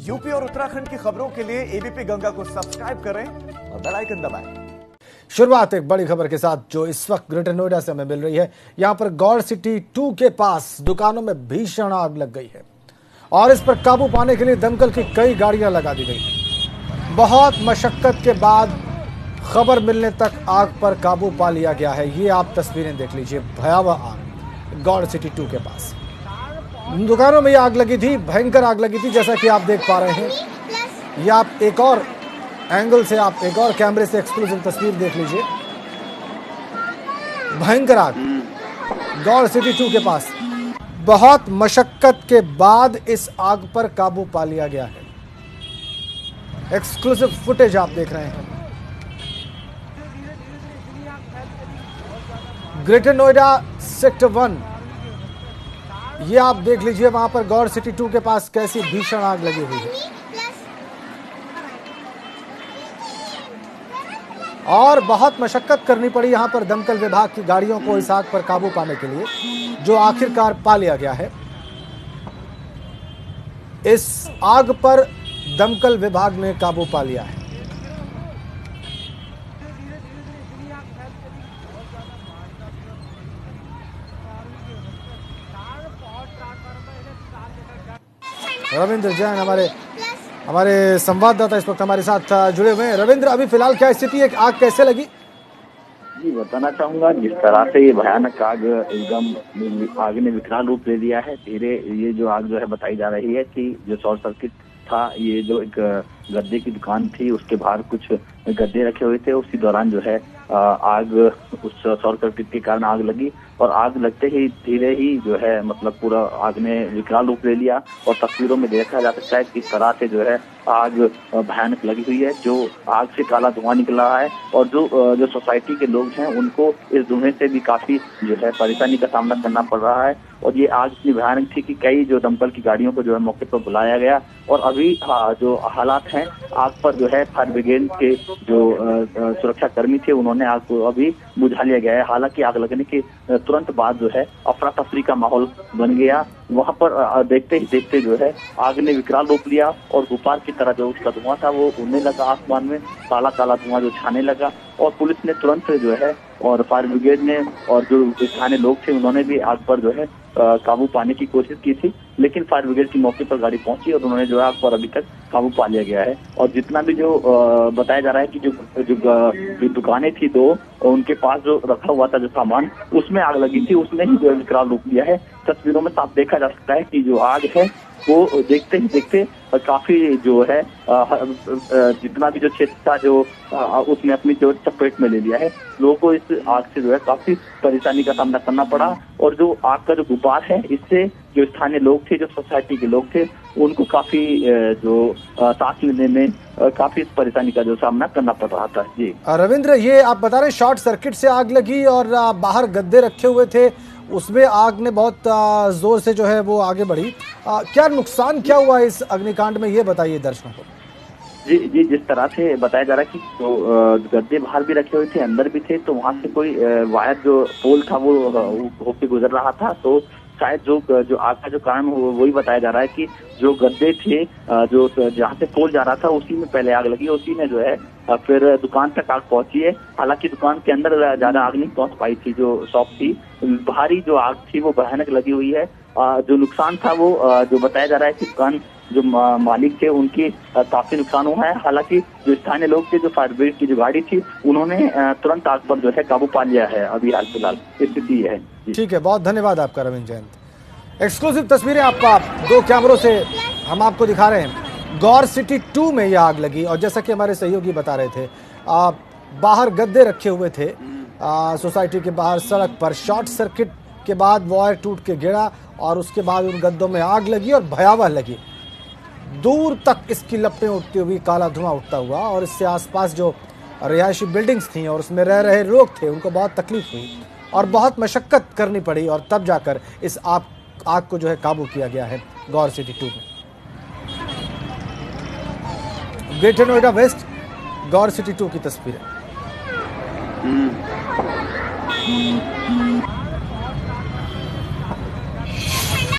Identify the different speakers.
Speaker 1: UP और उत्तराखंड की खबरों के लिए एबीपी गंगा को सब्सक्राइब करें और बेल आइकन दबाएं।
Speaker 2: शुरुआत एक बड़ी खबर के साथ जो इस वक्त ग्रेटर नोएडा से हमें मिल रही है। यहां पर गौड़ सिटी 2 के पास दुकानों में भीषण आग लग गई है और इस पर काबू पाने के लिए दमकल की कई गाड़ियां लगा दी गई हैं। बहुत मशक्कत के बाद खबर मिलने तक आग पर काबू पा लिया गया है। ये आप तस्वीरें देख लीजिए, भयावह आग गौड़ सिटी 2 के पास दुकानों में ये आग लगी थी, भयंकर आग लगी थी, जैसा कि आप देख पा रहे हैं। ये आप एक और एंगल से, आप एक और कैमरे से एक्सक्लूसिव तस्वीर देख लीजिए। भयंकर आग गौड़ सिटी 2 के पास। बहुत मशक्कत के बाद इस आग पर काबू पा लिया गया है। एक्सक्लूसिव फुटेज आप देख रहे हैं। ग्रेटर नोएडा सेक्टर 1, ये आप देख लीजिए, वहां पर गौड़ सिटी 2 के पास कैसी भीषण आग लगी हुई है और बहुत मशक्कत करनी पड़ी यहां पर दमकल विभाग की गाड़ियों को इस आग पर काबू पाने के लिए, जो आखिरकार पा लिया गया है। इस आग पर दमकल विभाग ने काबू पा लिया है। रविंद्र जैन हमारे संवाददाता इस वक्त हमारे साथ जुड़े हुए हैं। रविंद्र, अभी फिलहाल क्या स्थिति है, आग कैसे लगी?
Speaker 3: जी बताना चाहूंगा, जिस तरह से ये भयानक आग एकदम आग ने विकराल रूप ले लिया है। धीरे ये जो आग जो है बताई जा रही है कि जो शॉर्ट सर्किट था, ये जो एक गद्दे की दुकान थी उसके बाहर कुछ गद्दे रखे हुए थे, उसी दौरान जो है आग उस शॉर्ट सर्किट के कारण आग लगी और आग लगते ही धीरे ही जो है मतलब पूरा आग ने विकराल रूप ले लिया और तस्वीरों में देखा जा सकता है किस तरह से जो है आग भयानक लगी हुई है। जो आग से काला धुआं निकल रहा है और जो सोसाइटी के लोग हैं उनको इस धुएं से भी काफी जो है परेशानी का सामना करना पड़ रहा है। और ये आग इतनी भयानक थी कि कई जो दमकल की गाड़ियों को जो है मौके पर बुलाया गया और अभी जो हालात हैं आग पर जो है फायर ब्रिगेड के जो सुरक्षा कर्मी थे उन्होंने आग को अभी बुझा लिया गया है। हालांकि आग लगने के तुरंत बाद जो है अफरा तफरी का माहौल बन गया। वहां पर देखते ही देखते जो है आग ने विकराल रूप लिया और गुब्बार की तरह जो उसका धुआं था वो उड़ने लगा आसमान में, काला काला धुआं जो छाने लगा और पुलिस ने तुरंत जो है और फायर ब्रिगेड ने और जो स्थानीय लोग थे उन्होंने भी आग पर जो है काबू पाने की कोशिश की थी, लेकिन फायर ब्रिगेड की मौके पर गाड़ी पहुंची और उन्होंने जो है आग पर अभी तक काबू पा लिया गया है। और जितना भी जो बताया जा रहा है कि जो दुकानें थी दो, उनके पास जो रखा हुआ था जो सामान उसमें आग लगी थी, उसने ही जो है विकराल रूप लिया है। तस्वीरों में साफ देखा जा सकता है कि जो आग है वो देखते ही देखते काफी जो है जितना भी जो क्षेत्र था जो उसने अपनी जो चपेट में ले लिया है। लोगों को इस आग से जो है काफी परेशानी का सामना करना पड़ा और जो आग का जो गुब्बार है इससे जो स्थानीय लोग थे, जो सोसाइटी के लोग थे, उनको काफी जो सांस लेने में काफी परेशानी का जो सामना करना पड़ रहा था। जी
Speaker 2: रविंद्र, ये आप बता रहे शॉर्ट सर्किट से आग लगी और बाहर गद्दे रखे हुए थे, उसमें आग ने बहुत जोर से जो है वो आगे बढ़ी। क्या नुकसान क्या हुआ इस अग्निकांड में, ये बताइए दर्शकों को।
Speaker 3: जी जिस तरह से बताया जा रहा है कि जो गद्दे बाहर भी रखे हुए थे, अंदर भी थे, तो वहां से कोई वायर जो पोल था वो होके गुजर रहा था, तो शायद जो आग का जो कारण वही बताया जा रहा है कि जो गद्दे थे जो जहाँ से पोल जा रहा था उसी में पहले आग लगी, उसी में जो है फिर दुकान तक आग पहुंची है। हालांकि दुकान के अंदर ज्यादा आग नहीं पहुंच पाई थी, जो शॉप थी बाहरी जो आग थी वो भयानक लगी हुई है। जो नुकसान था वो जो बताया जा रहा है कि दुकान जो मालिक थे उनकी काफी नुकसान हुआ है। हालांकि जो स्थानीय लोग थे, जो फायर ब्रिगेड की जो गाड़ी थी, उन्होंने तुरंत आग पर जो है काबू पा लिया है। अभी हाल फिलहाल स्थिति है।
Speaker 2: ठीक है, बहुत धन्यवाद आपका रविंद्र जयंत। एक्सक्लूसिव तस्वीरें आपका दो कैमरों से हम आपको दिखा रहे हैं। गौड़ सिटी 2 में यह आग लगी और जैसा कि हमारे सहयोगी बता रहे थे, बाहर गद्दे रखे हुए थे सोसाइटी के बाहर सड़क पर। शॉर्ट सर्किट के बाद वायर टूट के गिरा और उसके बाद उन गद्दों में आग लगी और भयावह लगी। दूर तक इसकी लपटें उठती हुई, काला धुआं उठता हुआ और इससे आसपास जो रिहायशी बिल्डिंग्स थी और उसमें रह रहे लोग थे उनको बहुत तकलीफ हुई और बहुत मशक्कत करनी पड़ी और तब जाकर इस आग को जो है काबू किया गया है गौड़ सिटी 2 में। Greater Noida west Gaur city 2 की तस्वीरें।